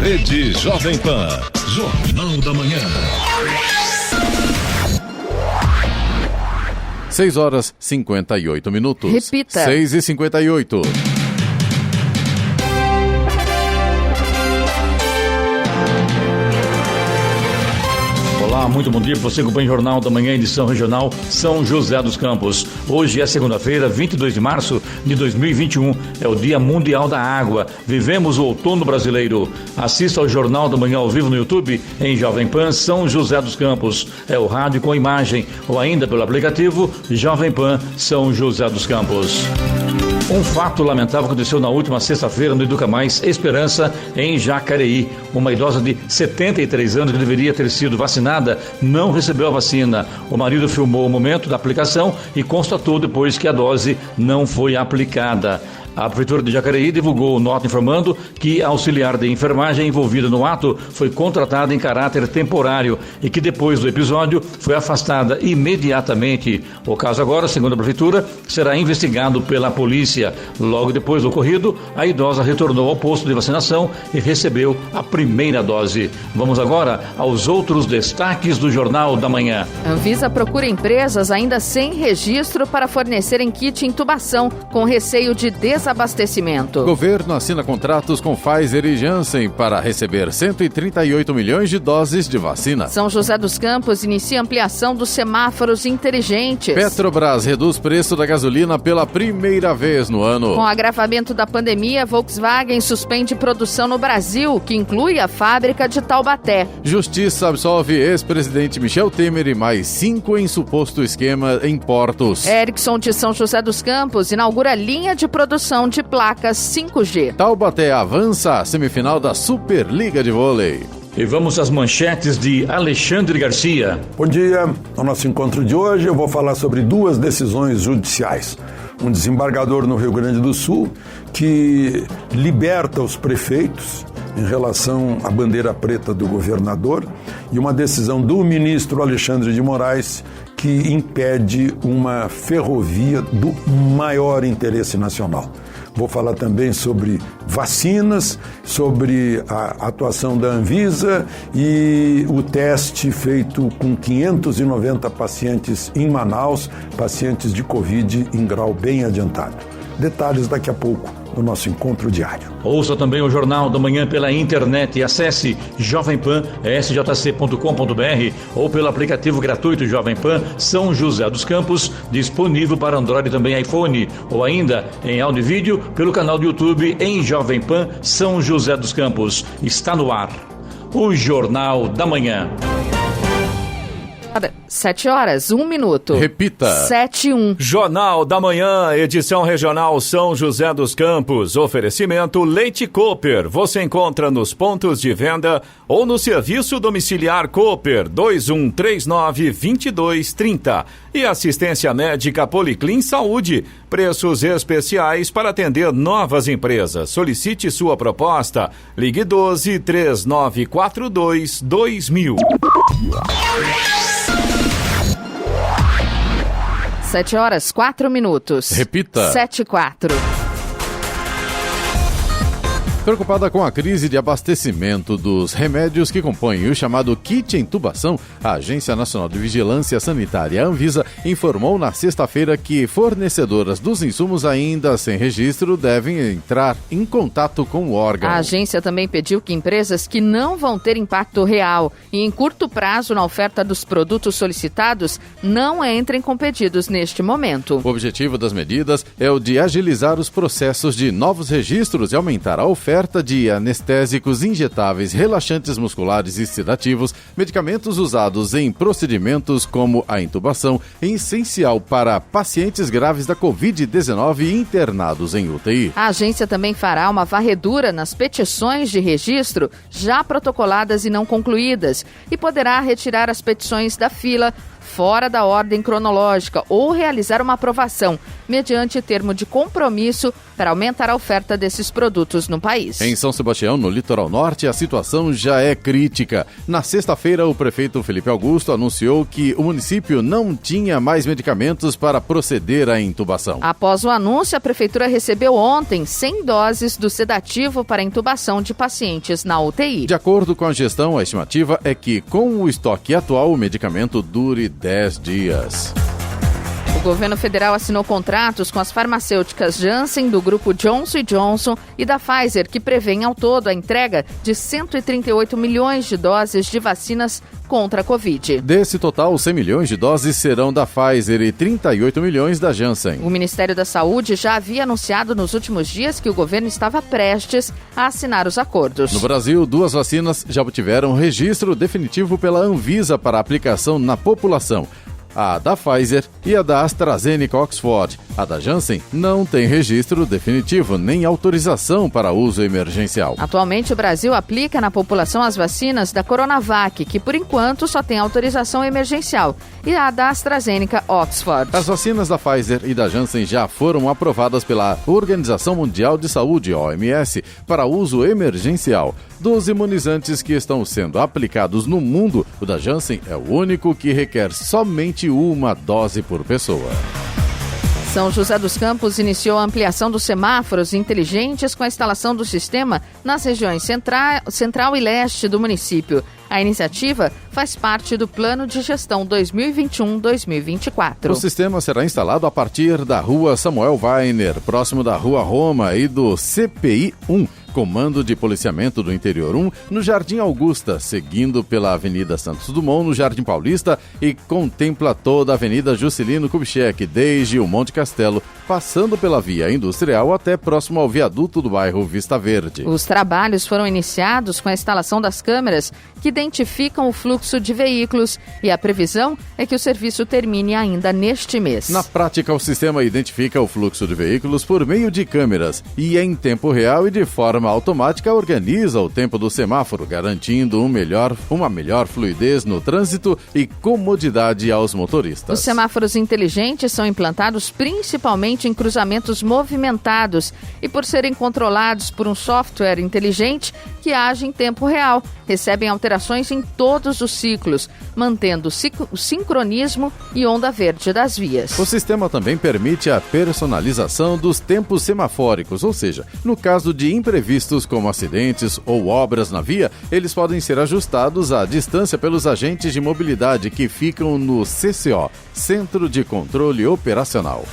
Rede Jovem Pan. Jornal da Manhã. 6h58. Repita. 6h58. Olá, muito bom dia. Você acompanha o Jornal da Manhã, edição regional São José dos Campos. Hoje é segunda-feira, 22 de março de 2021. É o Dia Mundial da Água. Vivemos o outono brasileiro. Assista ao Jornal da Manhã ao vivo no YouTube, em Jovem Pan São José dos Campos. É o rádio com imagem, ou ainda pelo aplicativo Jovem Pan São José dos Campos. Um fato lamentável aconteceu na última sexta-feira no Educa Mais Esperança, em Jacareí. Uma idosa de 73 anos que deveria ter sido vacinada não recebeu a vacina. O marido filmou o momento da aplicação e constatou depois que a dose não foi aplicada. A Prefeitura de Jacareí divulgou nota informando que a auxiliar de enfermagem envolvida no ato foi contratada em caráter temporário e que depois do episódio foi afastada imediatamente. O caso agora, segundo a Prefeitura, será investigado pela polícia. Logo depois do ocorrido, a idosa retornou ao posto de vacinação e recebeu a primeira dose. Vamos agora aos outros destaques do Jornal da Manhã. Anvisa procura empresas ainda sem registro para fornecerem kit intubação, com receio de desabastecimento. Governo assina contratos com Pfizer e Janssen para receber 138 milhões de doses de vacina. São José dos Campos inicia ampliação dos semáforos inteligentes. Petrobras reduz preço da gasolina pela primeira vez no ano. Com o agravamento da pandemia, Volkswagen suspende produção no Brasil, que inclui a fábrica de Taubaté. Justiça absolve ex-presidente Michel Temer e mais 5 em suposto esquema em portos. Ericsson de São José dos Campos inaugura linha de produção de placas 5G. Taubaté avança à semifinal da Superliga de Vôlei. E vamos às manchetes de Alexandre Garcia. Bom dia. No nosso encontro de hoje eu vou falar sobre 2 decisões judiciais. Um desembargador no Rio Grande do Sul que liberta os prefeitos em relação à bandeira preta do governador e uma decisão do ministro Alexandre de Moraes que impede uma ferrovia do maior interesse nacional. Vou falar também sobre vacinas, sobre a atuação da Anvisa e o teste feito com 590 pacientes em Manaus, pacientes de Covid em grau bem adiantado. Detalhes daqui a pouco no nosso encontro diário. Ouça também o Jornal da Manhã pela internet e acesse jovempan.sjc.com.br ou pelo aplicativo gratuito Jovem Pan São José dos Campos, disponível para Android e também iPhone, ou ainda em áudio e vídeo pelo canal do YouTube em Jovem Pan São José dos Campos. Está no ar o Jornal da Manhã. 7h01. Repita. 7:01. Jornal da Manhã, edição regional São José dos Campos. Oferecimento Leite Cooper. Você encontra nos pontos de venda ou no serviço domiciliar Cooper 2139-2230. E assistência médica Policlin Saúde. Preços especiais para atender novas empresas. Solicite sua proposta. Ligue 12-3942-2000. 7h04. Repita. 7:04. Preocupada com a crise de abastecimento dos remédios que compõem o chamado kit intubação, a Agência Nacional de Vigilância Sanitária, Anvisa, informou na sexta-feira que fornecedoras dos insumos ainda sem registro devem entrar em contato com o órgão. A agência também pediu que empresas que não vão ter impacto real e em curto prazo na oferta dos produtos solicitados não entrem com pedidos neste momento. O objetivo das medidas é o de agilizar os processos de novos registros e aumentar a oferta de anestésicos injetáveis, relaxantes musculares e sedativos, medicamentos usados em procedimentos como a intubação, essencial para pacientes graves da Covid-19 internados em UTI. A agência também fará uma varredura nas petições de registro já protocoladas e não concluídas e poderá retirar as petições da fila fora da ordem cronológica ou realizar uma aprovação mediante termo de compromisso para aumentar a oferta desses produtos no país. Em São Sebastião, no litoral norte, a situação já é crítica. Na sexta-feira, o prefeito Felipe Augusto anunciou que o município não tinha mais medicamentos para proceder à intubação. Após o anúncio, a prefeitura recebeu ontem 100 doses do sedativo para intubação de pacientes na UTI. De acordo com a gestão, a estimativa é que, com o estoque atual, o medicamento dure 10 dias. O governo federal assinou contratos com as farmacêuticas Janssen, do grupo Johnson & Johnson, e da Pfizer, que prevêem ao todo a entrega de 138 milhões de doses de vacinas contra a Covid. Desse total, 100 milhões de doses serão da Pfizer e 38 milhões da Janssen. O Ministério da Saúde já havia anunciado nos últimos dias que o governo estava prestes a assinar os acordos. No Brasil, 2 vacinas já obtiveram registro definitivo pela Anvisa para aplicação na população. A da Pfizer e a da AstraZeneca Oxford. A da Janssen não tem registro definitivo nem autorização para uso emergencial. Atualmente, o Brasil aplica na população as vacinas da Coronavac, que por enquanto só tem autorização emergencial, e a da AstraZeneca Oxford. As vacinas da Pfizer e da Janssen já foram aprovadas pela Organização Mundial de Saúde, OMS, para uso emergencial. Dos imunizantes que estão sendo aplicados no mundo, o da Janssen é o único que requer somente uma dose por pessoa. São José dos Campos iniciou a ampliação dos semáforos inteligentes com a instalação do sistema nas regiões central e leste do município. A iniciativa faz parte do Plano de Gestão 2021-2024. O sistema será instalado a partir da Rua Samuel Weiner, próximo da Rua Roma e do CPI 1, Comando de Policiamento do Interior 1, no Jardim Augusta, seguindo pela Avenida Santos Dumont, no Jardim Paulista, e contempla toda a Avenida Juscelino Kubitschek, desde o Monte Castelo, passando pela Via Industrial até próximo ao viaduto do bairro Vista Verde. Os trabalhos foram iniciados com a instalação das câmeras que identificam o fluxo de veículos e a previsão é que o serviço termine ainda neste mês. Na prática, o sistema identifica o fluxo de veículos por meio de câmeras e, em tempo real e de forma automática, organiza o tempo do semáforo, garantindo uma melhor fluidez no trânsito e comodidade aos motoristas. Os semáforos inteligentes são implantados principalmente em cruzamentos movimentados e, por serem controlados por um software inteligente que age em tempo real, recebem alterações em todos os ciclos, mantendo o sincronismo e onda verde das vias. O sistema também permite a personalização dos tempos semafóricos, ou seja, no caso de imprevistos como acidentes ou obras na via, eles podem ser ajustados à distância pelos agentes de mobilidade que ficam no CCO, Centro de Controle Operacional.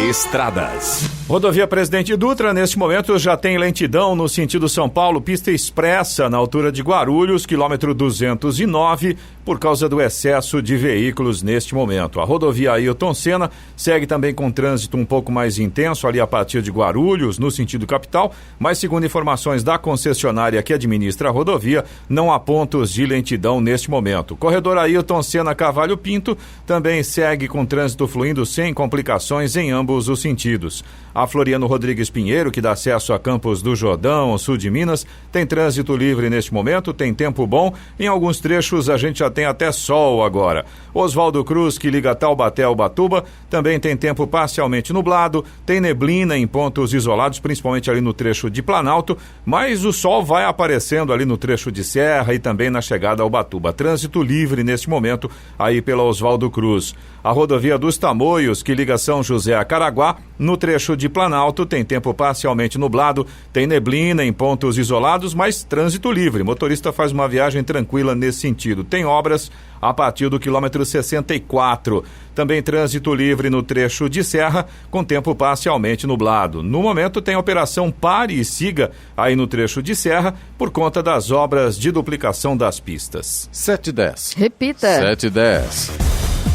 Estradas. Rodovia Presidente Dutra, neste momento, já tem lentidão no sentido São Paulo, pista expressa na altura de Guarulhos, quilômetro 209, por causa do excesso de veículos neste momento. A rodovia Ailton Senna segue também com trânsito um pouco mais intenso ali a partir de Guarulhos, no sentido capital, mas segundo informações da concessionária que administra a rodovia, não há pontos de lentidão neste momento. Corredor Ailton Senna Carvalho Pinto também segue com trânsito fluindo sem complicações em ambos os sentidos. A Floriano Rodrigues Pinheiro, que dá acesso a Campos do Jordão, sul de Minas, tem trânsito livre neste momento, tem tempo bom. Em alguns trechos a gente já tem até sol agora. Oswaldo Cruz, que liga Taubaté ao Ubatuba, também tem tempo parcialmente nublado, tem neblina em pontos isolados, principalmente ali no trecho de Planalto, mas o sol vai aparecendo ali no trecho de Serra e também na chegada ao Ubatuba. Trânsito livre neste momento aí pela Oswaldo Cruz. A rodovia dos Tamoios, que liga São José a Caraguá, no trecho de Planalto tem tempo parcialmente nublado, tem neblina em pontos isolados, mas trânsito livre. Motorista faz uma viagem tranquila nesse sentido. Tem obras a partir do quilômetro 64. Também trânsito livre no trecho de Serra, com tempo parcialmente nublado. No momento tem operação Pare e Siga aí no trecho de Serra, por conta das obras de duplicação das pistas. 7:10. Repita. 7:10.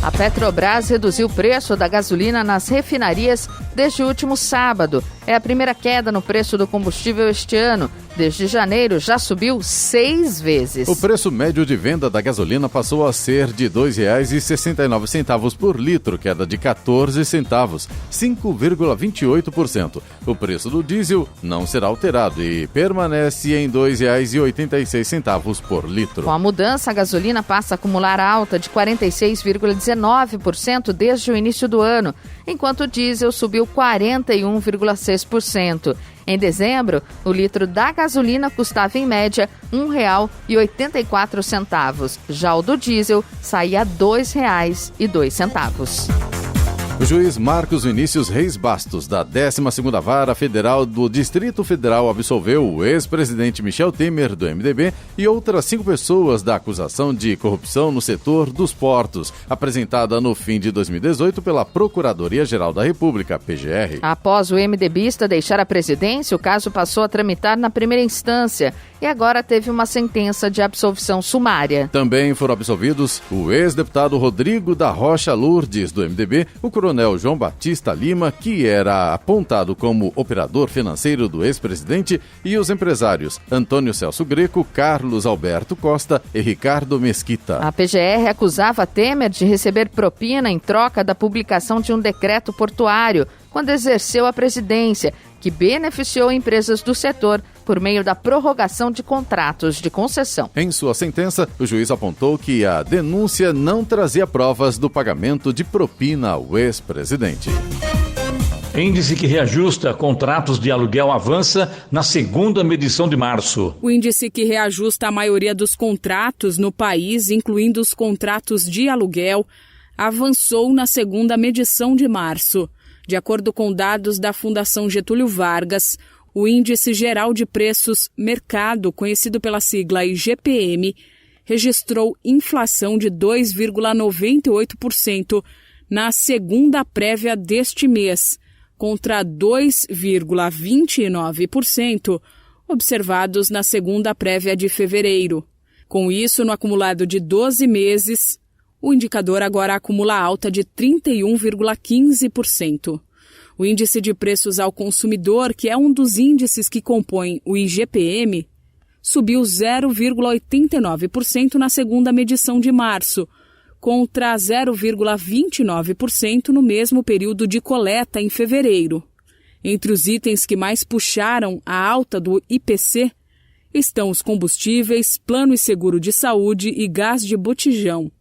A Petrobras reduziu o preço da gasolina nas refinarias desde o último sábado. É a primeira queda no preço do combustível este ano Desde janeiro já subiu 6 vezes. O preço médio de venda da gasolina passou a ser de R$ 2,69 por litro, queda de 14 centavos, 5,28%. O preço do diesel não será alterado e permanece em R$ 2,86 por litro. Com a mudança, a gasolina passa a acumular alta de 46,19% desde o início do ano, enquanto o diesel subiu 41,6%. Em dezembro, o litro da gasolina custava em média R$ 1,84. Já o do diesel saía R$ 2,02. O juiz Marcos Vinícius Reis Bastos, da 12ª Vara Federal do Distrito Federal, absolveu o ex-presidente Michel Temer, do MDB, e outras 5 pessoas da acusação de corrupção no setor dos portos, apresentada no fim de 2018 pela Procuradoria-Geral da República, PGR. Após o MDBista deixar a presidência, o caso passou a tramitar na primeira instância e agora teve uma sentença de absolvição sumária. Também foram absolvidos o ex-deputado Rodrigo da Rocha Lourdes, do MDB, o coronel João Batista Lima, que era apontado como operador financeiro do ex-presidente, e os empresários Antônio Celso Greco, Carlos Alberto Costa e Ricardo Mesquita. A PGR acusava Temer de receber propina em troca da publicação de um decreto portuário, quando exerceu a presidência, que beneficiou empresas do setor por meio da prorrogação de contratos de concessão. Em sua sentença, o juiz apontou que a denúncia não trazia provas do pagamento de propina ao ex-presidente. Índice que reajusta contratos de aluguel avança na segunda medição de março. O índice que reajusta a maioria dos contratos no país, incluindo os contratos de aluguel, avançou na segunda medição de março. De acordo com dados da Fundação Getúlio Vargas, o Índice Geral de Preços Mercado, conhecido pela sigla IGPM, registrou inflação de 2,98% na segunda prévia deste mês, contra 2,29% observados na segunda prévia de fevereiro. Com isso, no acumulado de 12 meses, o indicador agora acumula alta de 31,15%. O índice de preços ao consumidor, que é um dos índices que compõem o IGPM, subiu 0,89% na segunda medição de março, contra 0,29% no mesmo período de coleta em fevereiro. Entre os itens que mais puxaram a alta do IPC estão os combustíveis, plano e seguro de saúde e gás de botijão.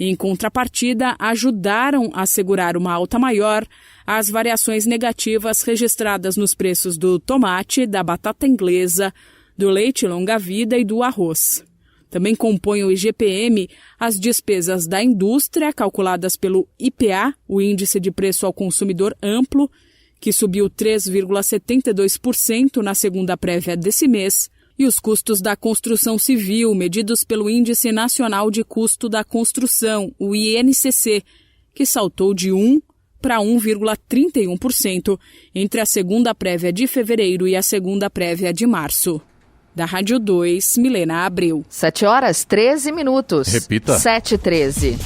Em contrapartida, ajudaram a segurar uma alta maior as variações negativas registradas nos preços do tomate, da batata inglesa, do leite longa-vida e do arroz. Também compõem o IGPM as despesas da indústria, calculadas pelo IPA, o Índice de Preço ao Consumidor Amplo, que subiu 3,72% na segunda prévia desse mês, e os custos da construção civil, medidos pelo Índice Nacional de Custo da Construção, o INCC, que saltou de 1% para 1,31% entre a segunda prévia de fevereiro e a segunda prévia de março. Da Rádio 2, Milena Abreu. 7h13. Repita. 7h13.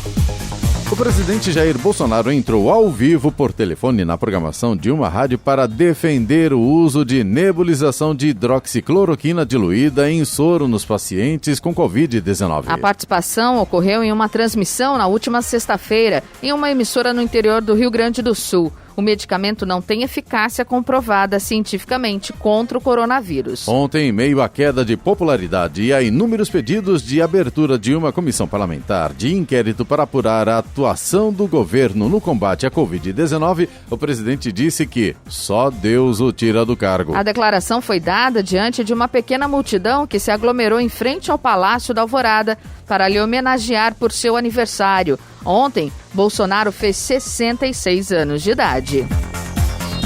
O presidente Jair Bolsonaro entrou ao vivo por telefone na programação de uma rádio para defender o uso de nebulização de hidroxicloroquina diluída em soro nos pacientes com Covid-19. A participação ocorreu em uma transmissão na última sexta-feira em uma emissora no interior do Rio Grande do Sul. O medicamento não tem eficácia comprovada cientificamente contra o coronavírus. Ontem, em meio à queda de popularidade e a inúmeros pedidos de abertura de uma comissão parlamentar de inquérito para apurar a atuação do governo no combate à Covid-19, o presidente disse que só Deus o tira do cargo. A declaração foi dada diante de uma pequena multidão que se aglomerou em frente ao Palácio da Alvorada para lhe homenagear por seu aniversário. Ontem, Bolsonaro fez 66 anos de idade.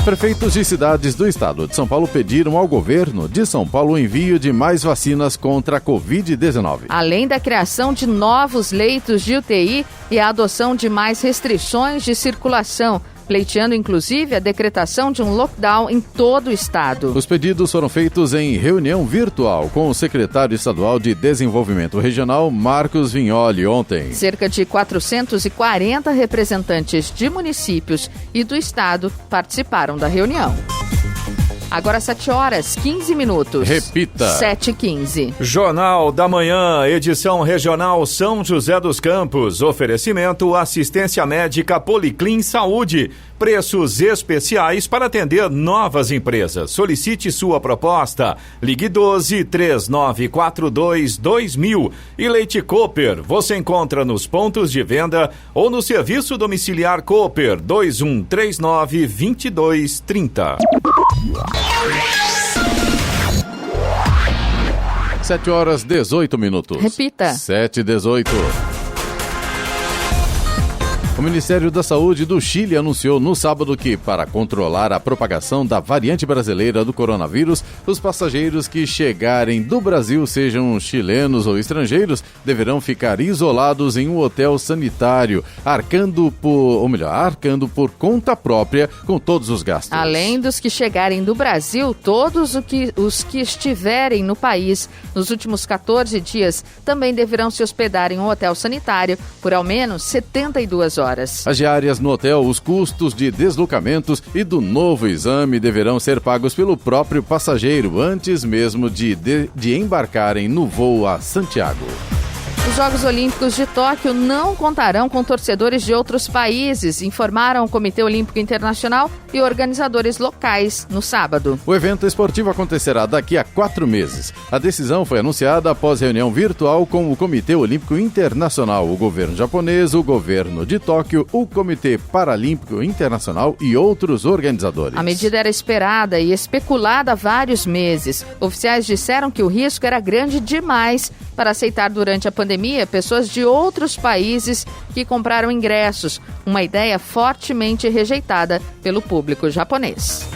Prefeitos de cidades do estado de São Paulo pediram ao governo de São Paulo o envio de mais vacinas contra a Covid-19. Além da criação de novos leitos de UTI e a adoção de mais restrições de circulação, pleiteando inclusive a decretação de um lockdown em todo o estado. Os pedidos foram feitos em reunião virtual com o secretário estadual de Desenvolvimento Regional, Marcos Vignoli, ontem. Cerca de 440 representantes de municípios e do estado participaram da reunião. Agora 7h15. Repita. 7h15. Jornal da Manhã, edição regional São José dos Campos. Oferecimento assistência médica Policlin Saúde. Preços especiais para atender novas empresas. Solicite sua proposta. Ligue 12-3942-2000. E Leite Cooper, você encontra nos pontos de venda ou no serviço domiciliar Cooper 2139-2230. 7h18. Repita. 7h18. O Ministério da Saúde do Chile anunciou no sábado que, para controlar a propagação da variante brasileira do coronavírus, os passageiros que chegarem do Brasil, sejam chilenos ou estrangeiros, deverão ficar isolados em um hotel sanitário, arcando por conta própria com todos os gastos. Além dos que chegarem do Brasil, todos os que estiverem no país nos últimos 14 dias também deverão se hospedar em um hotel sanitário por ao menos 72 horas. As diárias no hotel, os custos de deslocamentos e do novo exame deverão ser pagos pelo próprio passageiro antes mesmo de embarcarem no voo a Santiago. Os Jogos Olímpicos de Tóquio não contarão com torcedores de outros países, informaram o Comitê Olímpico Internacional e organizadores locais no sábado. O evento esportivo acontecerá daqui a 4 meses. A decisão foi anunciada após reunião virtual com o Comitê Olímpico Internacional, o governo japonês, o governo de Tóquio, o Comitê Paralímpico Internacional e outros organizadores. A medida era esperada e especulada há vários meses. Oficiais disseram que o risco era grande demais para aceitar durante a pandemia pessoas de outros países que compraram ingressos, uma ideia fortemente rejeitada pelo público japonês.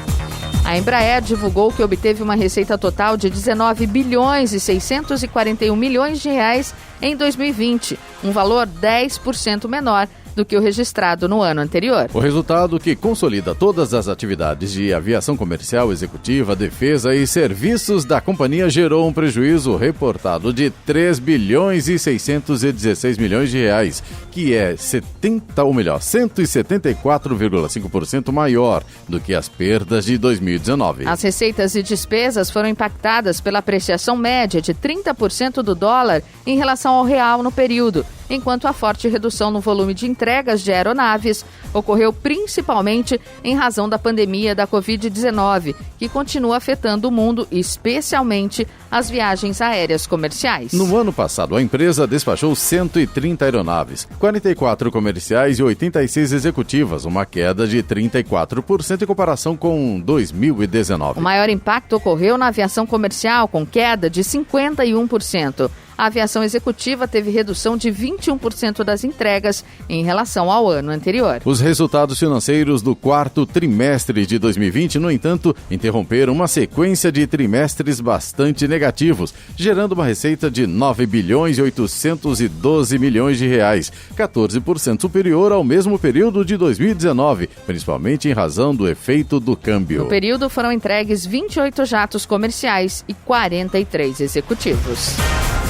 A Embraer divulgou que obteve uma receita total de 19 bilhões e 641 milhões de reais em 2020, um valor 10% menor do que o registrado no ano anterior. O resultado, que consolida todas as atividades de aviação comercial, executiva, defesa e serviços da companhia, gerou um prejuízo reportado de 3 bilhões e 616 milhões de reais, que é 174,5% maior do que as perdas de 2019. As receitas e despesas foram impactadas pela apreciação média de 30% do dólar em relação ao real no período, enquanto a forte redução no volume de entregas de aeronaves ocorreu principalmente em razão da pandemia da Covid-19, que continua afetando o mundo, especialmente as viagens aéreas comerciais. No ano passado, a empresa despachou 130 aeronaves, 44 comerciais e 86 executivas, uma queda de 34% em comparação com 2019. O maior impacto ocorreu na aviação comercial, com queda de 51%. A aviação executiva teve redução de 21% das entregas em relação ao ano anterior. Os resultados financeiros do quarto trimestre de 2020, no entanto, interromperam uma sequência de trimestres bastante negativos, gerando uma receita de 9 bilhões e 812 milhões de reais, 14% superior ao mesmo período de 2019, principalmente em razão do efeito do câmbio. No período foram entregues 28 jatos comerciais e 43 executivos.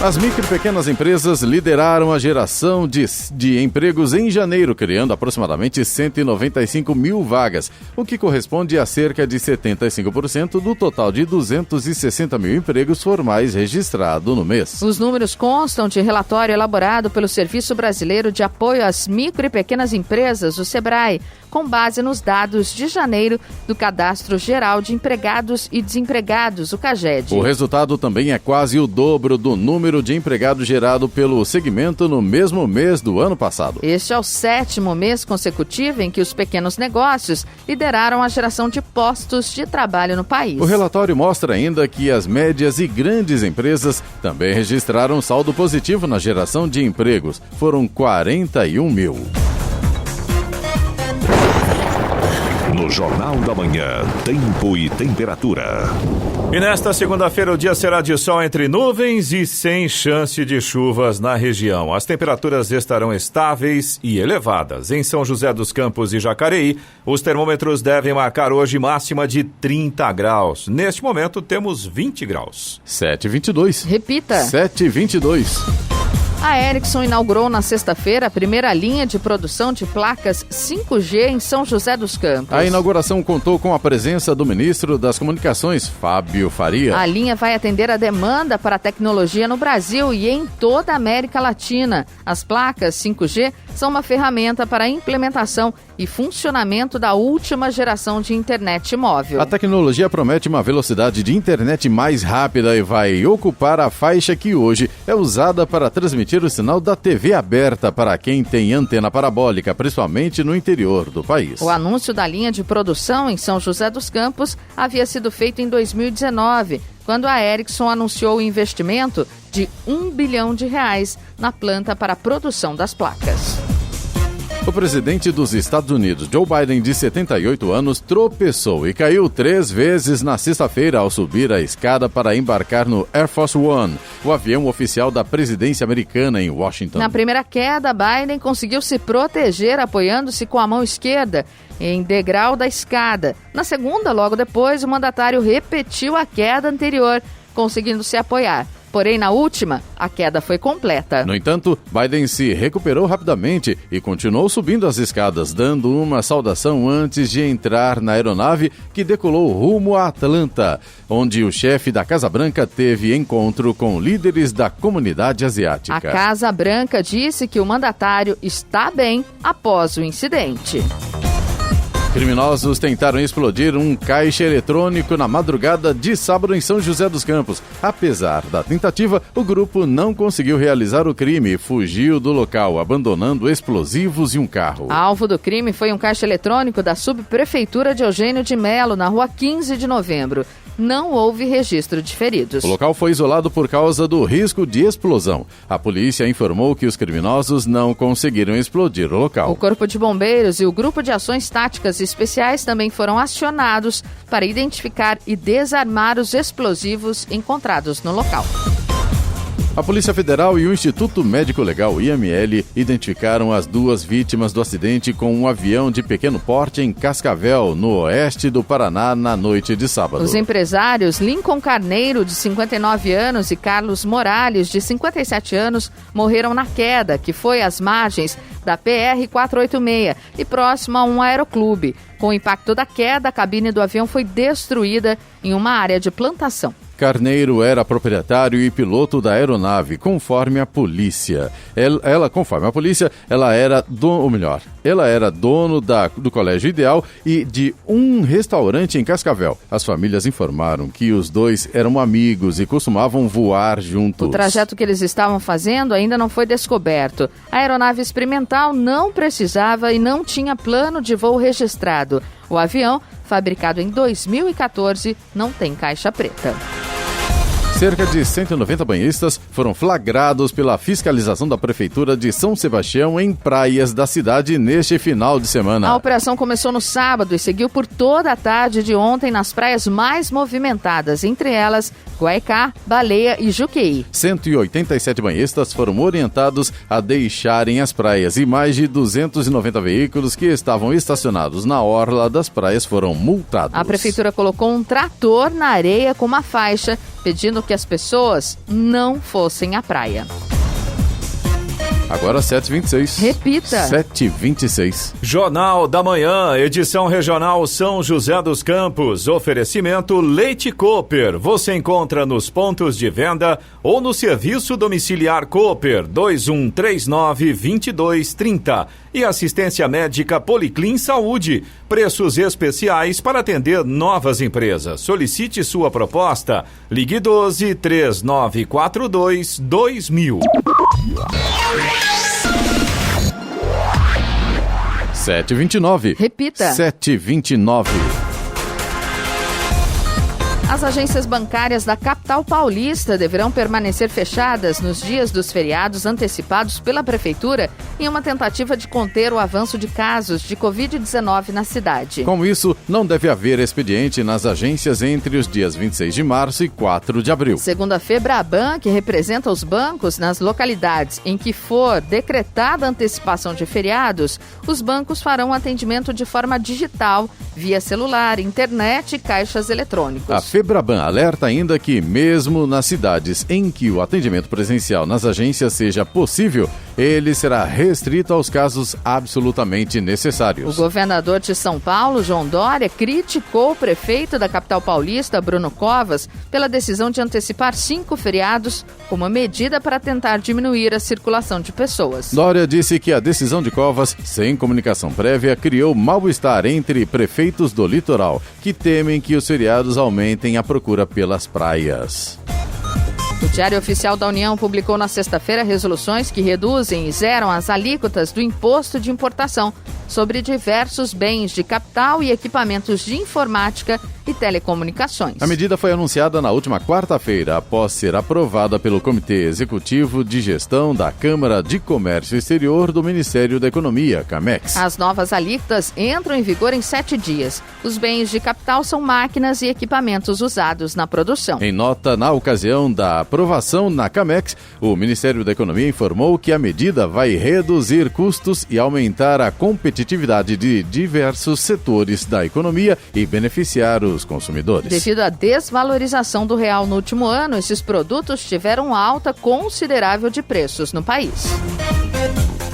As micro e pequenas empresas lideraram a geração de empregos em janeiro, criando aproximadamente 195 mil vagas, o que corresponde a cerca de 75% do total de 260 mil empregos formais registrados no mês. Os números constam de relatório elaborado pelo Serviço Brasileiro de Apoio às Micro e Pequenas Empresas, o SEBRAE, com base nos dados de janeiro do Cadastro Geral de Empregados e Desempregados, o CAGED. O resultado também é quase o dobro do número de empregados gerado pelo segmento no mesmo mês do ano passado. Este é o 7º mês consecutivo em que os pequenos negócios lideraram a geração de postos de trabalho no país. O relatório mostra ainda que as médias e grandes empresas também registraram saldo positivo na geração de empregos. Foram 41 mil. No Jornal da Manhã, tempo e temperatura. E nesta segunda-feira o dia será de sol entre nuvens e sem chance de chuvas na região. As temperaturas estarão estáveis e elevadas. Em São José dos Campos e Jacareí, os termômetros devem marcar hoje máxima de 30 graus. Neste momento temos 20 graus. 7h22. Repita. 7h22. A Ericsson inaugurou na sexta-feira a primeira linha de produção de placas 5G em São José dos Campos. A inauguração contou com a presença do ministro das Comunicações, Fábio Faria. A linha vai atender a demanda para a tecnologia no Brasil e em toda a América Latina. As placas 5G são uma ferramenta para a implementação e funcionamento da última geração de internet móvel. A tecnologia promete uma velocidade de internet mais rápida e vai ocupar a faixa que hoje é usada para transmitir o sinal da TV aberta para quem tem antena parabólica, principalmente no interior do país. O anúncio da linha de produção em São José dos Campos havia sido feito em 2019, quando a Ericsson anunciou o investimento de R$1 bilhão na planta para a produção das placas. O presidente dos Estados Unidos, Joe Biden, de 78 anos, tropeçou e caiu 3 vezes na sexta-feira ao subir a escada para embarcar no Air Force One, o avião oficial da presidência americana em Washington. Na primeira queda, Biden conseguiu se proteger apoiando-se com a mão esquerda em degrau da escada. Na segunda, logo depois, o mandatário repetiu a queda anterior, conseguindo se apoiar. Porém, na última, a queda foi completa. No entanto, Biden se recuperou rapidamente e continuou subindo as escadas, dando uma saudação antes de entrar na aeronave que decolou rumo a Atlanta, onde o chefe da Casa Branca teve encontro com líderes da comunidade asiática. A Casa Branca disse que o mandatário está bem após o incidente. Criminosos tentaram explodir um caixa eletrônico na madrugada de sábado em São José dos Campos. Apesar da tentativa, o grupo não conseguiu realizar o crime e fugiu do local, abandonando explosivos e um carro. Alvo do crime foi um caixa eletrônico da subprefeitura de Eugênio de Melo, na rua 15 de novembro. Não houve registro de feridos. O local foi isolado por causa do risco de explosão. A polícia informou que os criminosos não conseguiram explodir o local. O Corpo de Bombeiros e o Grupo de Ações Táticas Especiais também foram acionados para identificar e desarmar os explosivos encontrados no local. A Polícia Federal e o Instituto Médico Legal, IML, identificaram as 2 vítimas do acidente com um avião de pequeno porte em Cascavel, no oeste do Paraná, na noite de sábado. Os empresários Lincoln Carneiro, de 59 anos, e Carlos Morales, de 57 anos, morreram na queda, que foi às margens da PR-486 e próximo a um aeroclube. Com o impacto da queda, a cabine do avião foi destruída em uma área de plantação. Carneiro era proprietário e piloto da aeronave, conforme a polícia. Conforme a polícia, ela era dono do Colégio Ideal e de um restaurante em Cascavel. As famílias informaram que os dois eram amigos e costumavam voar juntos. O trajeto que eles estavam fazendo ainda não foi descoberto. A aeronave experimental não precisava e não tinha plano de voo registrado. O avião, fabricado em 2014, não tem caixa preta. Cerca de 190 banhistas foram flagrados pela fiscalização da Prefeitura de São Sebastião em praias da cidade neste final de semana. A operação começou no sábado e seguiu por toda a tarde de ontem nas praias mais movimentadas, entre elas Guaicá, Baleia e Juqueí. 187 banhistas foram orientados a deixarem as praias e mais de 290 veículos que estavam estacionados na orla das praias foram multados. A Prefeitura colocou um trator na areia com uma faixa, pedindo que as pessoas não fossem à praia. Agora 7h26. Repita. 7h26. Jornal da Manhã, edição regional São José dos Campos. Oferecimento Leite Cooper. Você encontra nos pontos de venda ou no serviço domiciliar Cooper 2139-2230. E assistência médica Policlin Saúde. Preços especiais para atender novas empresas. Solicite sua proposta. Ligue 12-3942-2000. 7h29. Repita. 7h29. As agências bancárias da capital paulista deverão permanecer fechadas nos dias dos feriados antecipados pela Prefeitura em uma tentativa de conter o avanço de casos de Covid-19 na cidade. Com isso, não deve haver expediente nas agências entre os dias 26 de março e 4 de abril. Segundo a Febraban, que representa os bancos nas localidades em que for decretada a antecipação de feriados, os bancos farão atendimento de forma digital, via celular, internet e caixas eletrônicos. A Febraban alerta ainda que, mesmo nas cidades em que o atendimento presencial nas agências seja possível, ele será restrito aos casos absolutamente necessários. O governador de São Paulo, João Dória, criticou o prefeito da capital paulista, Bruno Covas, pela decisão de antecipar 5 feriados como medida para tentar diminuir a circulação de pessoas. Dória disse que a decisão de Covas, sem comunicação prévia, criou mal-estar entre prefeitos do litoral, que temem que os feriados aumentem a procura pelas praias. O Diário Oficial da União publicou na sexta-feira resoluções que reduzem e zeram as alíquotas do imposto de importação sobre diversos bens de capital e equipamentos de informática e telecomunicações. A medida foi anunciada na última quarta-feira, após ser aprovada pelo Comitê Executivo de Gestão da Câmara de Comércio Exterior do Ministério da Economia, CAMEX. As novas alíquotas entram em vigor em 7 dias. Os bens de capital são máquinas e equipamentos usados na produção. Em nota na ocasião da aprovação na CAMEX, o Ministério da Economia informou que a medida vai reduzir custos e aumentar a competitividade de diversos setores da economia e beneficiar os consumidores. Devido à desvalorização do real no último ano, esses produtos tiveram alta considerável de preços no país.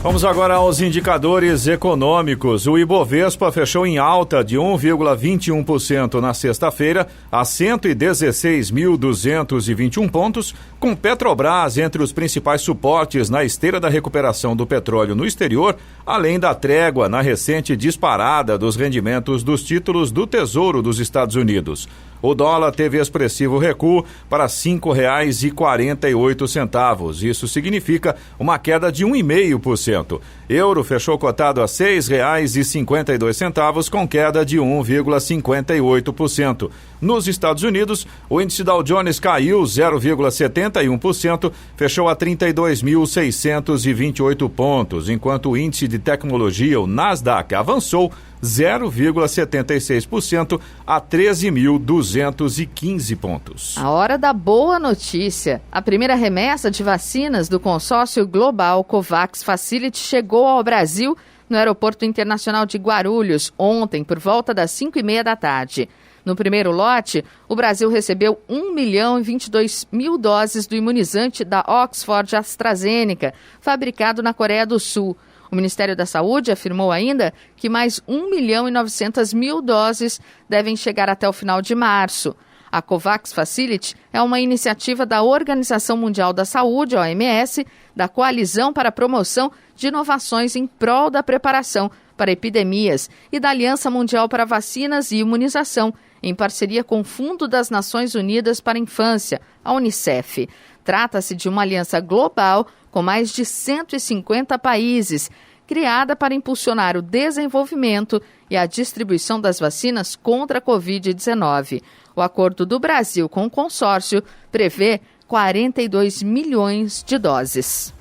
Vamos agora aos indicadores econômicos. O Ibovespa fechou em alta de 1,21% na sexta-feira a 116.221 pontos, com Petrobras entre os principais suportes na esteira da recuperação do petróleo no exterior, além da trégua na recente disparada dos rendimentos dos títulos do Tesouro dos Estados Unidos. O dólar teve expressivo recuo para R$ 5,48. Isso significa uma queda de 1,5%. Euro fechou cotado a R$ 6,52, com queda de 1,58%. Nos Estados Unidos, o índice Dow Jones caiu 0,71%, fechou a 32.628 pontos, enquanto o índice de tecnologia, o Nasdaq, avançou 0,76% a 13.215 pontos. A hora da boa notícia. A primeira remessa de vacinas do consórcio global COVAX Facility chegou ao Brasil no Aeroporto Internacional de Guarulhos ontem, por volta das 5h30 da tarde. No primeiro lote, o Brasil recebeu 1.022.000 doses do imunizante da Oxford AstraZeneca, fabricado na Coreia do Sul. O Ministério da Saúde afirmou ainda que mais 1.900.000 doses devem chegar até o final de março. A COVAX Facility é uma iniciativa da Organização Mundial da Saúde, OMS, da Coalizão para a Promoção de Inovações em prol da preparação para epidemias e da Aliança Mundial para Vacinas e Imunização, em parceria com o Fundo das Nações Unidas para a Infância, a UNICEF. Trata-se de uma aliança global com mais de 150 países, criada para impulsionar o desenvolvimento e a distribuição das vacinas contra a Covid-19. O acordo do Brasil com o consórcio prevê 42 milhões de doses.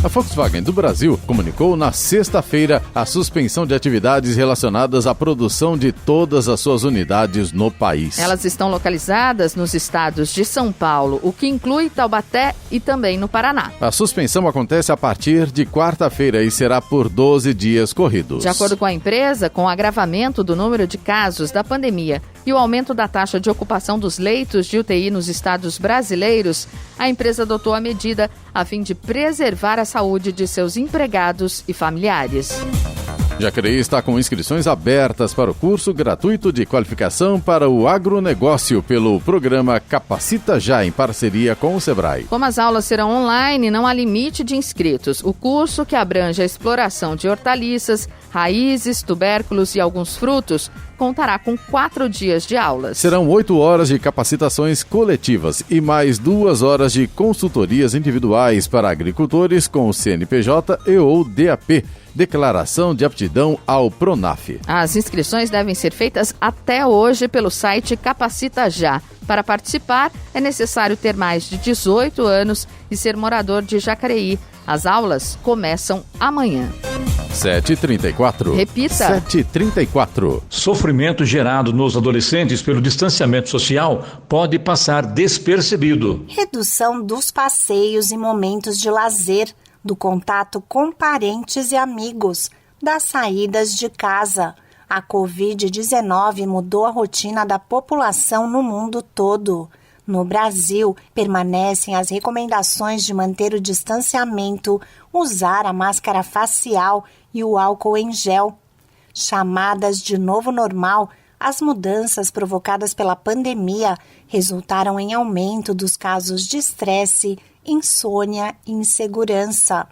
A Volkswagen do Brasil comunicou na sexta-feira a suspensão de atividades relacionadas à produção de todas as suas unidades no país. Elas estão localizadas nos estados de São Paulo, o que inclui Taubaté e também no Paraná. A suspensão acontece a partir de quarta-feira e será por 12 dias corridos. De acordo com a empresa, com o agravamento do número de casos da pandemia e o aumento da taxa de ocupação dos leitos de UTI nos estados brasileiros, a empresa adotou a medida a fim de preservar a saúde de seus empregados e familiares. Jacareí está com inscrições abertas para o curso gratuito de qualificação para o agronegócio pelo programa Capacita Já, em parceria com o Sebrae. Como as aulas serão online, não há limite de inscritos. O curso, que abrange a exploração de hortaliças, raízes, tubérculos e alguns frutos, contará com 4 dias de aulas. Serão 8 horas de capacitações coletivas e mais 2 horas de consultorias individuais para agricultores com o CNPJ e ou DAP, Declaração de Aptidão ao PRONAF. As inscrições devem ser feitas até hoje pelo site Capacita Já. Para participar, é necessário ter mais de 18 anos e ser morador de Jacareí. As aulas começam amanhã. 7h34. Repita. 7h34. Sofrimento gerado nos adolescentes pelo distanciamento social pode passar despercebido. Redução dos passeios e momentos de lazer, do contato com parentes e amigos, das saídas de casa. A Covid-19 mudou a rotina da população no mundo todo. No Brasil, permanecem as recomendações de manter o distanciamento, usar a máscara facial e o álcool em gel. Chamadas de novo normal, as mudanças provocadas pela pandemia resultaram em aumento dos casos de estresse, insônia e insegurança.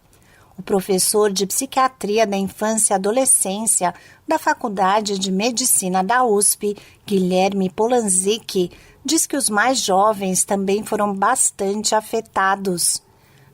O professor de Psiquiatria da Infância e Adolescência da Faculdade de Medicina da USP, Guilherme Polanzik, diz que os mais jovens também foram bastante afetados.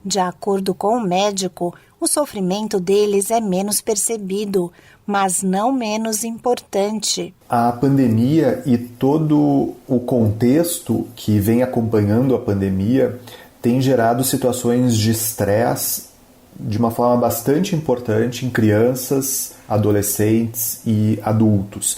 De acordo com o médico, o sofrimento deles é menos percebido, mas não menos importante. A pandemia e todo o contexto que vem acompanhando a pandemia tem gerado situações de estresse de uma forma bastante importante em crianças, adolescentes e adultos.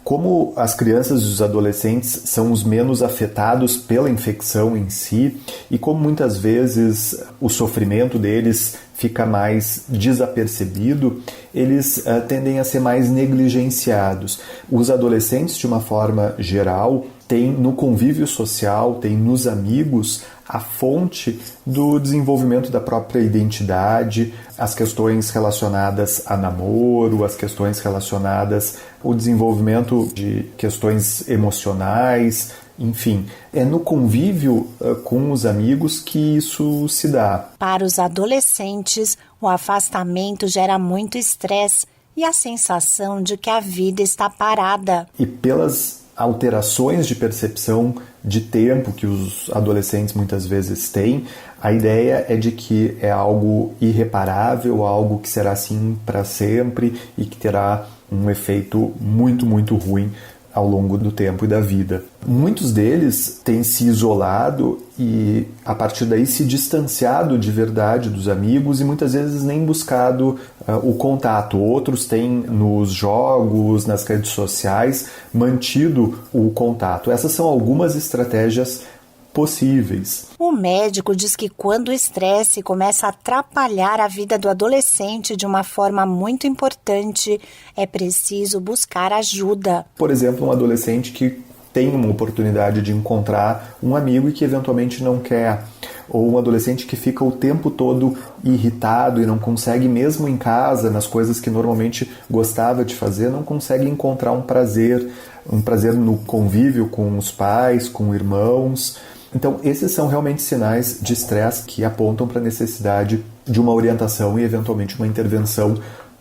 Como as crianças e os adolescentes são os menos afetados pela infecção em si, e como muitas vezes o sofrimento deles fica mais desapercebido, eles tendem a ser mais negligenciados. Os adolescentes, de uma forma geral, têm no convívio social, têm nos amigos, a fonte do desenvolvimento da própria identidade, as questões relacionadas a namoro, as questões relacionadas ao desenvolvimento de questões emocionais, enfim, é no convívio com os amigos que isso se dá. Para os adolescentes, o afastamento gera muito estresse e a sensação de que a vida está parada. E pelas alterações de percepção de tempo que os adolescentes muitas vezes têm, a ideia é de que é algo irreparável, algo que será assim para sempre e que terá um efeito muito, muito ruim ao longo do tempo e da vida. Muitos deles têm se isolado e, a partir daí, se distanciado de verdade dos amigos e muitas vezes nem buscado o contato. Outros têm, nos jogos, nas redes sociais, mantido o contato. Essas são algumas estratégias possíveis. O médico diz que quando o estresse começa a atrapalhar a vida do adolescente de uma forma muito importante, é preciso buscar ajuda. Por exemplo, um adolescente que tem uma oportunidade de encontrar um amigo e que eventualmente não quer, ou um adolescente que fica o tempo todo irritado e não consegue, mesmo em casa, nas coisas que normalmente gostava de fazer, não consegue encontrar um prazer no convívio com os pais, com irmãos. Então, esses são realmente sinais de estresse que apontam para a necessidade de uma orientação e, eventualmente, uma intervenção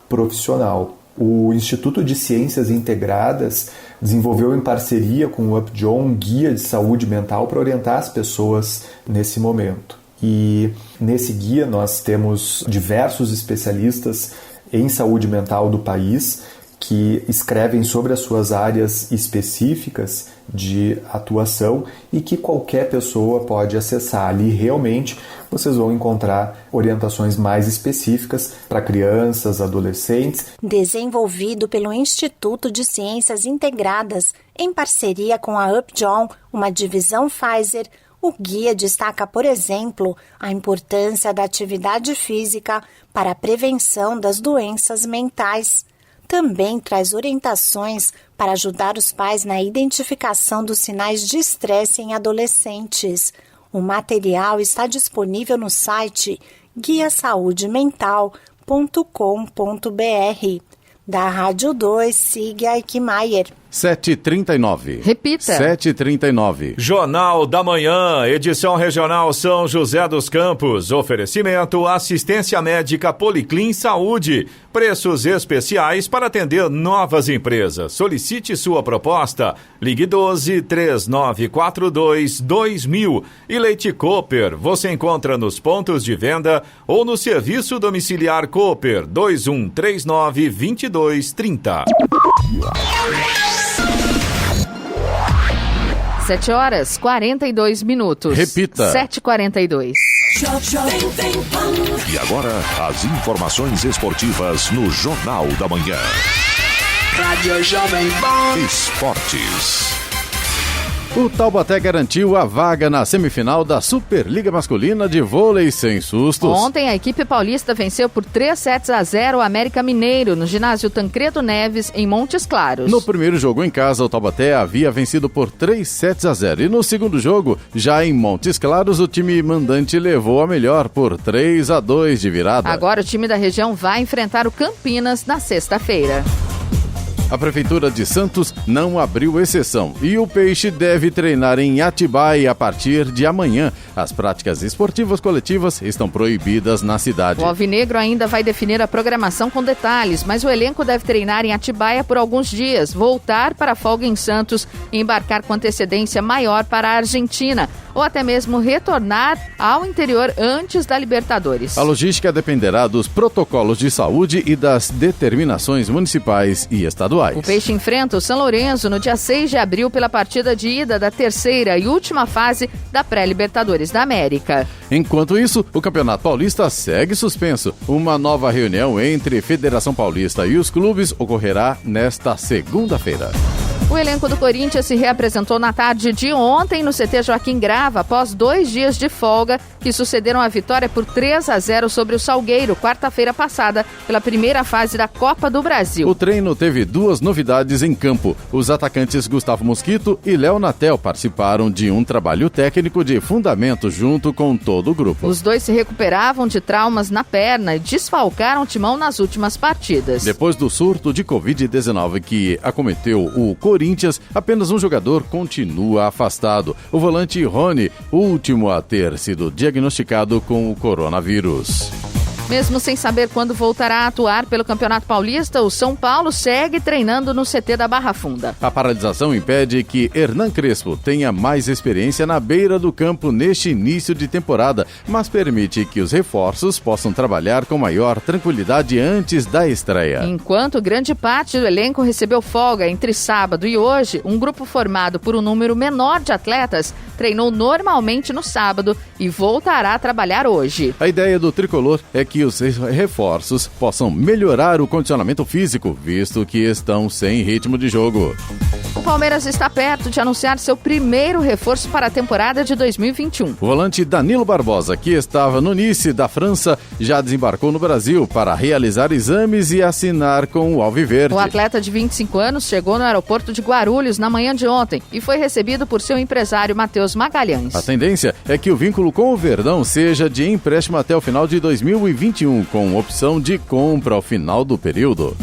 profissional. O Instituto de Ciências Integradas desenvolveu, em parceria com o Upjohn, um guia de saúde mental para orientar as pessoas nesse momento. E nesse guia nós temos diversos especialistas em saúde mental do país que escrevem sobre as suas áreas específicas de atuação e que qualquer pessoa pode acessar. Ali realmente vocês vão encontrar orientações mais específicas para crianças, adolescentes. Desenvolvido pelo Instituto de Ciências Integradas, em parceria com a Upjohn, uma divisão Pfizer, o guia destaca, por exemplo, a importância da atividade física para a prevenção das doenças mentais. Também traz orientações para ajudar os pais na identificação dos sinais de estresse em adolescentes. O material está disponível no site guiasaudemental.com.br. Da Rádio 2, siga Eichmeier. 7h39. Repita. 7h39. Jornal da Manhã, edição regional São José dos Campos. Oferecimento assistência médica Policlin Saúde. Preços especiais para atender novas empresas. Solicite sua proposta. Ligue 12-3942-2000. E Leite Cooper, você encontra nos pontos de venda ou no serviço domiciliar Cooper 2139-2230. 7h42. Repita. 7h42. E agora, as informações esportivas no Jornal da Manhã. Rádio Jovem Pan. Esportes. O Taubaté garantiu a vaga na semifinal da Superliga Masculina de Vôlei sem sustos. Ontem, a equipe paulista venceu por 3-0 o América Mineiro, no ginásio Tancredo Neves, em Montes Claros. No primeiro jogo em casa, o Taubaté havia vencido por 3-0. E no segundo jogo, já em Montes Claros, o time mandante levou a melhor por 3-2 de virada. Agora o time da região vai enfrentar o Campinas na sexta-feira. A Prefeitura de Santos não abriu exceção e o Peixe deve treinar em Atibaia a partir de amanhã. As práticas esportivas coletivas estão proibidas na cidade. O Alvinegro ainda vai definir a programação com detalhes, mas o elenco deve treinar em Atibaia por alguns dias, voltar para a folga em Santos e embarcar com antecedência maior para a Argentina, ou até mesmo retornar ao interior antes da Libertadores. A logística dependerá dos protocolos de saúde e das determinações municipais e estaduais. O Peixe enfrenta o São Lourenço no dia 6 de abril pela partida de ida da terceira e última fase da pré-Libertadores da América. Enquanto isso, o Campeonato Paulista segue suspenso. Uma nova reunião entre Federação Paulista e os clubes ocorrerá nesta segunda-feira. O elenco do Corinthians se reapresentou na tarde de ontem no CT Joaquim Grava, após 2 dias de folga que sucederam a vitória por 3-0 sobre o Salgueiro, quarta-feira passada, pela primeira fase da Copa do Brasil. O treino teve 2 novidades em campo. Os atacantes Gustavo Mosquito e Léo Natel participaram de um trabalho técnico de fundamento junto com todo o grupo. Os dois se recuperavam de traumas na perna e desfalcaram o timão nas últimas partidas. Depois do surto de Covid-19 que acometeu o Corinthians, apenas um jogador continua afastado. O volante Rony, último a ter sido diagnosticado com o coronavírus. Mesmo sem saber quando voltará a atuar pelo Campeonato Paulista, o São Paulo segue treinando no CT da Barra Funda. A paralisação impede que Hernan Crespo tenha mais experiência na beira do campo neste início de temporada, mas permite que os reforços possam trabalhar com maior tranquilidade antes da estreia. Enquanto grande parte do elenco recebeu folga entre sábado e hoje, um grupo formado por um número menor de atletas treinou normalmente no sábado e voltará a trabalhar hoje. A ideia do tricolor é que os reforços possam melhorar o condicionamento físico, visto que estão sem ritmo de jogo. O Palmeiras está perto de anunciar seu primeiro reforço para a temporada de 2021. O volante Danilo Barbosa, que estava no Nice da França, já desembarcou no Brasil para realizar exames e assinar com o Alviverde. O atleta de 25 anos chegou no aeroporto de Guarulhos na manhã de ontem e foi recebido por seu empresário Matheus Magalhães. A tendência é que o vínculo com o Verdão seja de empréstimo até o final de 2021, com opção de compra ao final do período.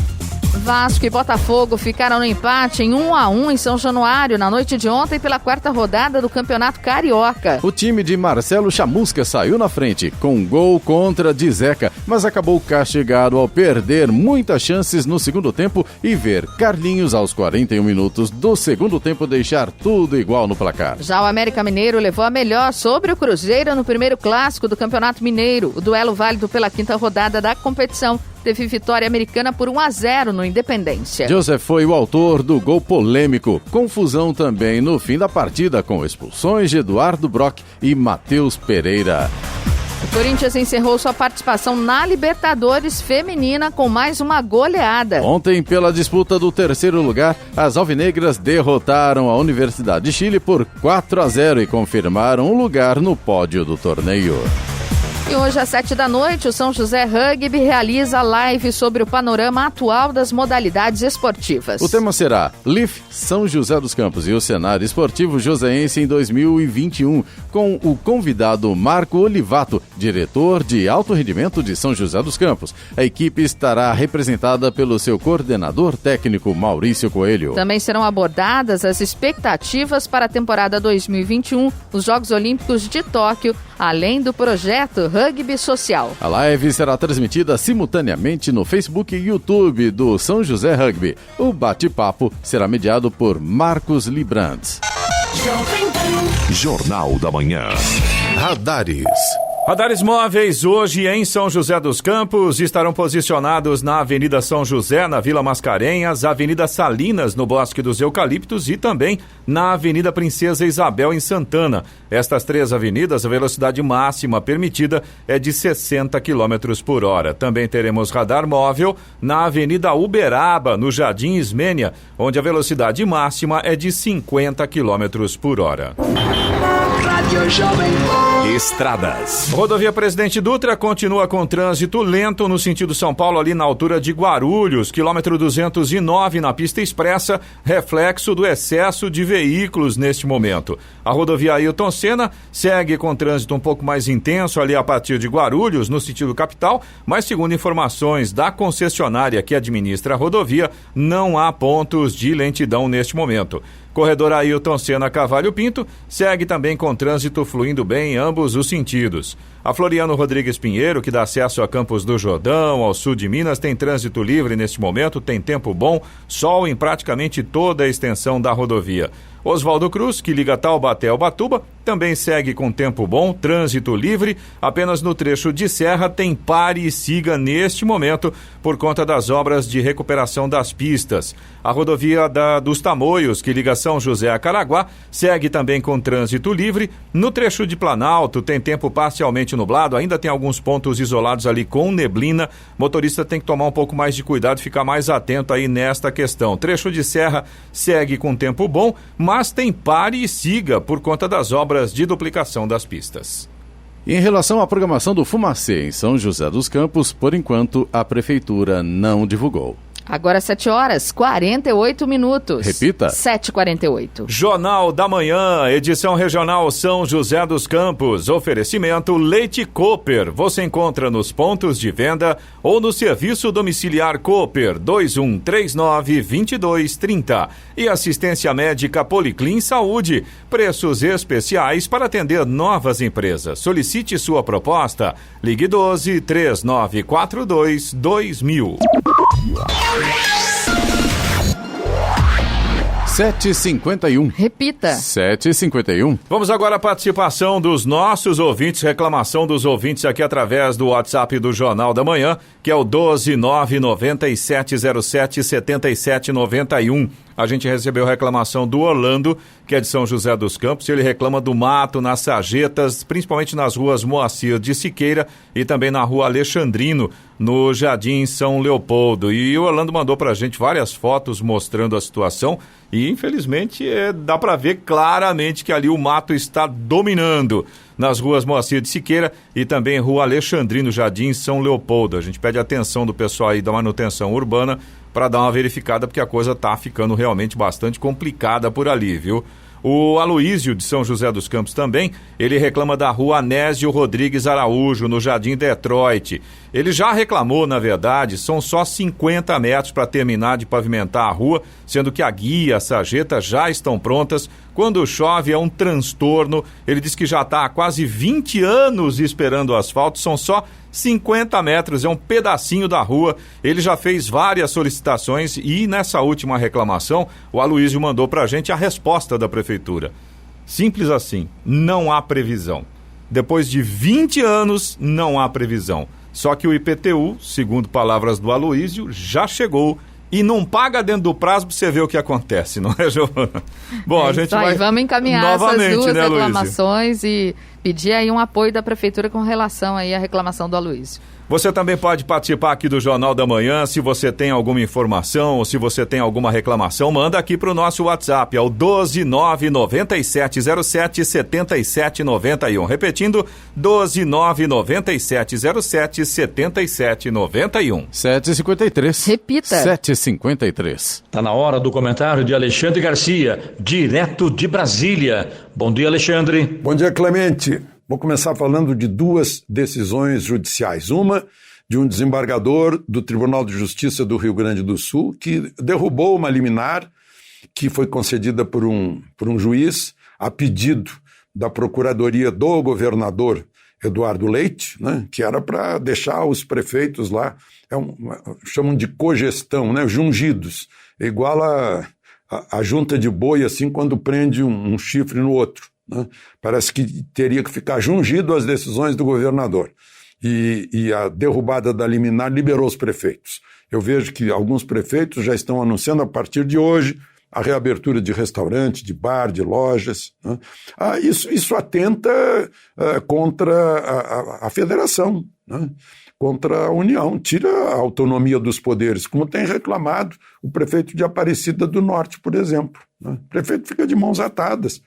Vasco e Botafogo ficaram no empate em 1-1 em São Januário na noite de ontem pela 4ª rodada do Campeonato Carioca. O time de Marcelo Chamusca saiu na frente com um gol contra de Zeca, mas acabou castigado ao perder muitas chances no segundo tempo e ver Carlinhos aos 41 minutos do segundo tempo deixar tudo igual no placar. Já o América Mineiro levou a melhor sobre o Cruzeiro no primeiro clássico do Campeonato Mineiro, o duelo válido pela 5ª rodada da competição. Teve vitória americana por 1-0 no Independência. Joseph foi o autor do gol polêmico. Confusão também no fim da partida com expulsões de Eduardo Brock e Matheus Pereira. O Corinthians encerrou sua participação na Libertadores Feminina com mais uma goleada. Ontem, pela disputa do terceiro lugar, as alvinegras derrotaram a Universidade de Chile por 4-0 e confirmaram um lugar no pódio do torneio. E hoje, às 7 da noite, o São José Rugby realiza live sobre o panorama atual das modalidades esportivas. O tema será LIF São José dos Campos e o cenário esportivo joseense em 2021, com o convidado Marco Olivato, diretor de alto rendimento de São José dos Campos. A equipe estará representada pelo seu coordenador técnico Maurício Coelho. Também serão abordadas as expectativas para a temporada 2021, os Jogos Olímpicos de Tóquio, além do projeto Rugby Social. A live será transmitida simultaneamente no Facebook e YouTube do São José Rugby. O bate-papo será mediado por Marcos Librantz. Jornal da Manhã. Radares. Radares móveis hoje em São José dos Campos estarão posicionados na Avenida São José, na Vila Mascarenhas, Avenida Salinas, no Bosque dos Eucaliptos e também na Avenida Princesa Isabel, em Santana. Estas 3 avenidas, a velocidade máxima permitida é de 60 km por hora. Também teremos radar móvel na Avenida Uberaba, no Jardim Ismênia, onde a velocidade máxima é de 50 km por hora. Estradas. Rodovia Presidente Dutra continua com trânsito lento no sentido São Paulo, ali na altura de Guarulhos, quilômetro 209 na pista expressa, reflexo do excesso de veículos neste momento. A rodovia Ailton Senna segue com trânsito um pouco mais intenso ali a partir de Guarulhos, no sentido capital, mas segundo informações da concessionária que administra a rodovia, não há pontos de lentidão neste momento. Corredor Ailton Senna Cavalho Pinto segue também com trânsito fluindo bem em ambos os sentidos. A Floriano Rodrigues Pinheiro, que dá acesso a Campos do Jordão, ao sul de Minas, tem trânsito livre neste momento, tem tempo bom, sol em praticamente toda a extensão da rodovia. Oswaldo Cruz, que liga Taubaté ao Ubatuba, também segue com tempo bom, trânsito livre, apenas no trecho de serra tem pare e siga neste momento por conta das obras de recuperação das pistas. A rodovia dos Tamoios, que liga São José a Caraguá, segue também com trânsito livre. No trecho de Planalto tem tempo parcialmente nublado, ainda tem alguns pontos isolados ali com neblina. Motorista tem que tomar um pouco mais de cuidado, ficar mais atento aí nesta questão. Trecho de serra segue com tempo bom, mas tem pare e siga por conta das obras de duplicação das pistas. Em relação à programação do Fumacê em São José dos Campos, por enquanto a Prefeitura não divulgou. Agora 7h48. Repita. 7h48. Jornal da Manhã, edição regional São José dos Campos. Oferecimento Leite Cooper. Você encontra nos pontos de venda ou no serviço domiciliar Cooper 2139-2230. E assistência médica Policlin Saúde. Preços especiais para atender novas empresas. Solicite sua proposta. Ligue 12-3942-2000. 7h51. Repita. 7h51. Vamos agora à participação dos nossos ouvintes, reclamação dos ouvintes aqui através do WhatsApp do Jornal da Manhã, que é o 12997077791. A gente recebeu reclamação do Orlando, que é de São José dos Campos. Ele reclama do mato nas sarjetas, principalmente nas ruas Moacir de Siqueira e também na rua Alexandrino, no Jardim São Leopoldo. E o Orlando mandou pra gente várias fotos mostrando a situação e, infelizmente, dá pra ver claramente que ali o mato está dominando nas ruas Moacir de Siqueira e também rua Alexandrino, Jardim São Leopoldo. A gente pede atenção do pessoal aí da manutenção urbana para dar uma verificada, porque a coisa tá ficando realmente bastante complicada por ali, viu? O Aloísio, de São José dos Campos também, ele reclama da rua Anésio Rodrigues Araújo, no Jardim Detroit. Ele já reclamou, na verdade, são só 50 metros para terminar de pavimentar a rua, sendo que a guia, a sarjeta já estão prontas. Quando chove é um transtorno. Ele diz que já está há quase 20 anos esperando o asfalto, são só 50 metros, é um pedacinho da rua. Ele já fez várias solicitações e nessa última reclamação o Aloísio mandou pra gente a resposta da prefeitura. Simples assim, não há previsão. Depois de 20 anos, não há previsão. Só que o IPTU, segundo palavras do Aloísio, já chegou e não paga dentro do prazo para você ver o que acontece, não é, Giovana? Bom, a gente vai vamos encaminhar novamente, essas duas né, reclamações e pedir aí um apoio da prefeitura com relação aí à reclamação do Aloísio. Você também pode participar aqui do Jornal da Manhã. Se você tem alguma informação ou se você tem alguma reclamação, manda aqui para o nosso WhatsApp, é o 12997077791. Repetindo, 12997077791. 7h53. Repita. 7h53. Tá na hora do comentário de Alexandre Garcia, direto de Brasília. Bom dia, Alexandre. Bom dia, Clemente. Vou começar falando de duas decisões judiciais. Uma de um desembargador do Tribunal de Justiça do Rio Grande do Sul que derrubou uma liminar que foi concedida por um juiz a pedido da Procuradoria do governador Eduardo Leite, né, que era para deixar os prefeitos lá, chamam de cogestão, né, jungidos, igual a junta de boi, assim, quando prende um chifre no outro. né? Parece que teria que ficar jungido às decisões do governador. E a derrubada da liminar liberou os prefeitos. Eu vejo que alguns prefeitos já estão anunciando a partir de hoje a reabertura de restaurantes, de bar, de lojas, né? Isso atenta contra a federação, né? Contra a União, tira a autonomia dos poderes, como tem reclamado o prefeito de Aparecida do Norte, por exemplo, né? O prefeito fica de mãos atadas.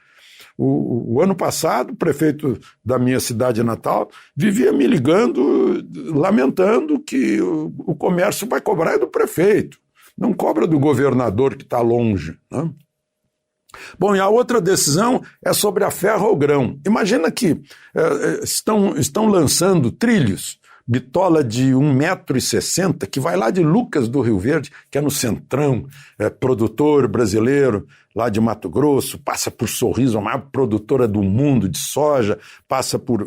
O ano passado, o prefeito da minha cidade natal vivia me ligando, lamentando que o comércio vai cobrar do prefeito, não cobra do governador que está longe, né? Bom, e a outra decisão é sobre a ferrogrão. Imagina que estão lançando trilhos, bitola de 1,60 m, que vai lá de Lucas do Rio Verde, que é no Centrão, produtor brasileiro, lá de Mato Grosso, passa por Sorriso, a maior produtora do mundo de soja, passa por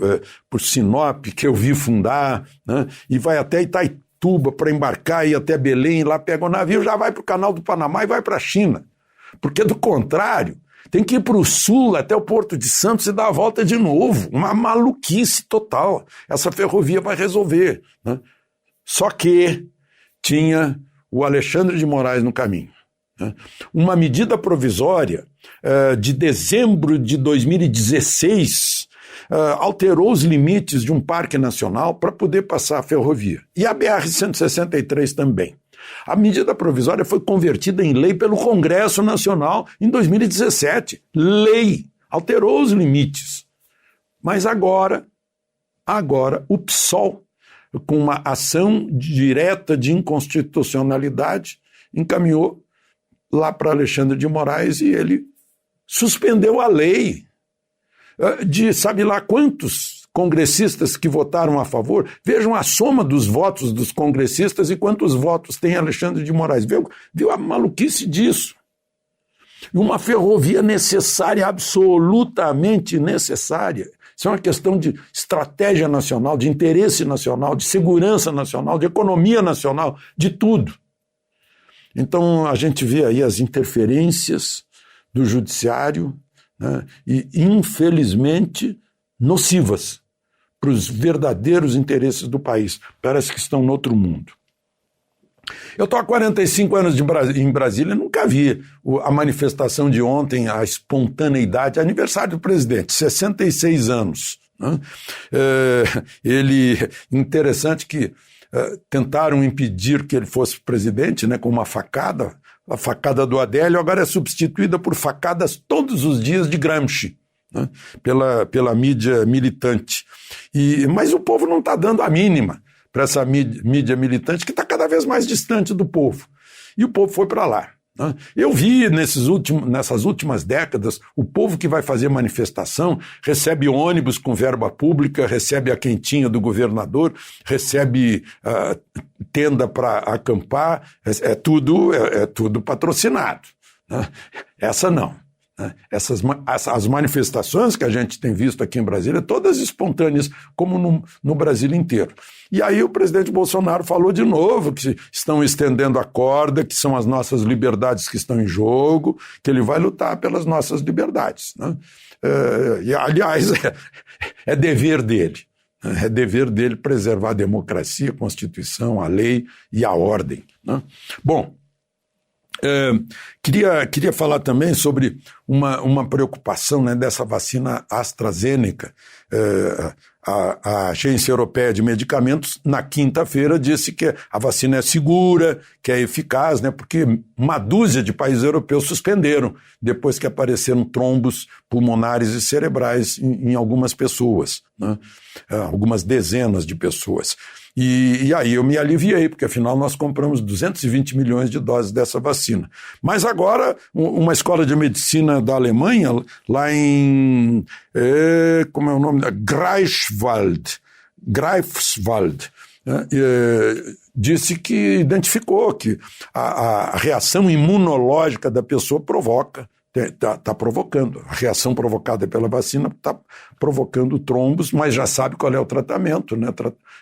Sinop, que eu vi fundar, né? E vai até Itaituba para embarcar, ir até Belém, lá pega o navio, já vai para o Canal do Panamá e vai para a China. Porque, do contrário, tem que ir para o sul, até o Porto de Santos e dar a volta de novo. Uma maluquice total. Essa ferrovia vai resolver, né? Só que tinha o Alexandre de Moraes no caminho, né? Uma medida provisória de dezembro de 2016 alterou os limites de um parque nacional para poder passar a ferrovia. E a BR-163 também. A medida provisória foi convertida em lei pelo Congresso Nacional em 2017. Lei. Alterou os limites. Mas agora o PSOL, com uma ação direta de inconstitucionalidade, encaminhou lá para Alexandre de Moraes e ele suspendeu a lei de sabe lá quantos congressistas que votaram a favor. Vejam a soma dos votos dos congressistas e quantos votos tem Alexandre de Moraes. Viu a maluquice disso? E uma ferrovia necessária, absolutamente necessária. Isso é uma questão de estratégia nacional, de interesse nacional, de segurança nacional, de economia nacional, de tudo. Então a gente vê aí as interferências do judiciário, né, e infelizmente nocivas para os verdadeiros interesses do país. Parece que estão no outro mundo. Eu estou há 45 anos em Brasília e nunca vi a manifestação de ontem, a espontaneidade, aniversário do presidente, 66 anos. Né? Interessante que tentaram impedir que ele fosse presidente, né, com uma facada, a facada do Adélio agora é substituída por facadas todos os dias de Gramsci, né, pela mídia militante. Mas o povo não está dando a mínima para essa mídia militante que está cada vez mais distante do povo. E o povo foi para lá. Né? Eu vi nessas últimas décadas o povo que vai fazer manifestação recebe ônibus com verba pública, recebe a quentinha do governador, recebe tenda para acampar, é tudo patrocinado. Né? Essa não. As manifestações que a gente tem visto aqui em Brasília, todas espontâneas, como no Brasil inteiro. E aí o presidente Bolsonaro falou de novo que estão estendendo a corda, que são as nossas liberdades que estão em jogo, que ele vai lutar pelas nossas liberdades. Né? E, aliás, é dever dele. É dever dele preservar a democracia, a Constituição, a lei e a ordem. Né? Bom, queria falar também sobre uma preocupação, né, dessa vacina AstraZeneca. A Agência Europeia de Medicamentos, na quinta-feira, disse que a vacina é segura, que é eficaz, né, porque uma dúzia de países europeus suspenderam depois que apareceram trombos pulmonares e cerebrais em algumas pessoas, né, algumas dezenas de pessoas. E aí eu me aliviei, porque afinal nós compramos 220 milhões de doses dessa vacina. Mas agora, uma escola de medicina da Alemanha, lá em, como é o nome? Greifswald, disse que identificou que a reação imunológica da pessoa está provocando. A reação provocada pela vacina está provocando trombos, mas já sabe qual é o tratamento, né?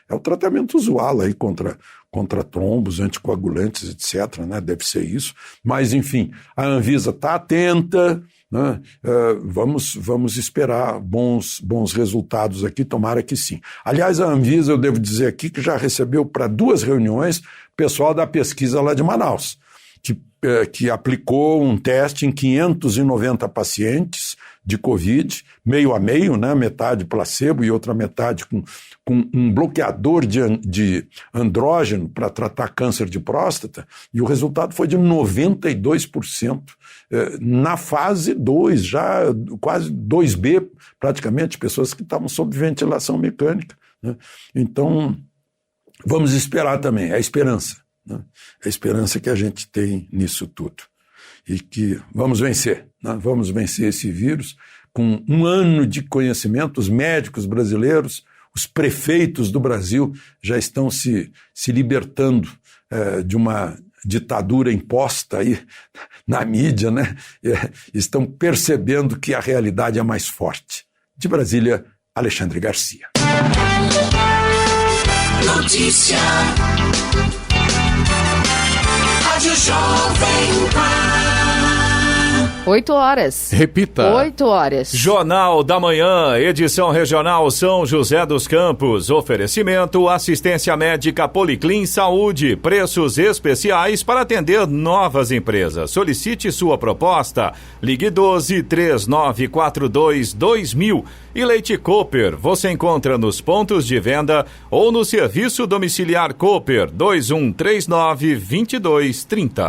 É o tratamento usual aí contra trombos, anticoagulantes, etc., né? Deve ser isso. Mas, enfim, a Anvisa está atenta, né? Vamos esperar bons resultados aqui, tomara que sim. Aliás, a Anvisa, eu devo dizer aqui, que já recebeu para 2 reuniões o pessoal da pesquisa lá de Manaus, que aplicou um teste em 590 pacientes de Covid, meio a meio, né? Metade placebo e outra metade com um bloqueador de andrógeno para tratar câncer de próstata, e o resultado foi de 92%. Na fase 2, já quase 2B, praticamente, pessoas que estavam sob ventilação mecânica, né? Então, vamos esperar também, é a esperança, né? É a esperança que a gente tem nisso tudo. E que vamos vencer, né? Vamos vencer esse vírus com 1 ano de conhecimento. Os médicos brasileiros, os prefeitos do Brasil já estão se libertando de uma ditadura imposta aí na mídia, né? Estão percebendo que a realidade é mais forte. De Brasília, Alexandre Garcia. Notícia. Rádio Jovem Pan. 8 horas. Repita. 8 horas. Jornal da Manhã, edição regional São José dos Campos. Oferecimento, assistência médica Policlin Saúde. Preços especiais para atender novas empresas. Solicite sua proposta. Ligue 12-3942-2000. E Leite Cooper, você encontra nos pontos de venda ou no serviço domiciliar Cooper 2139-2230.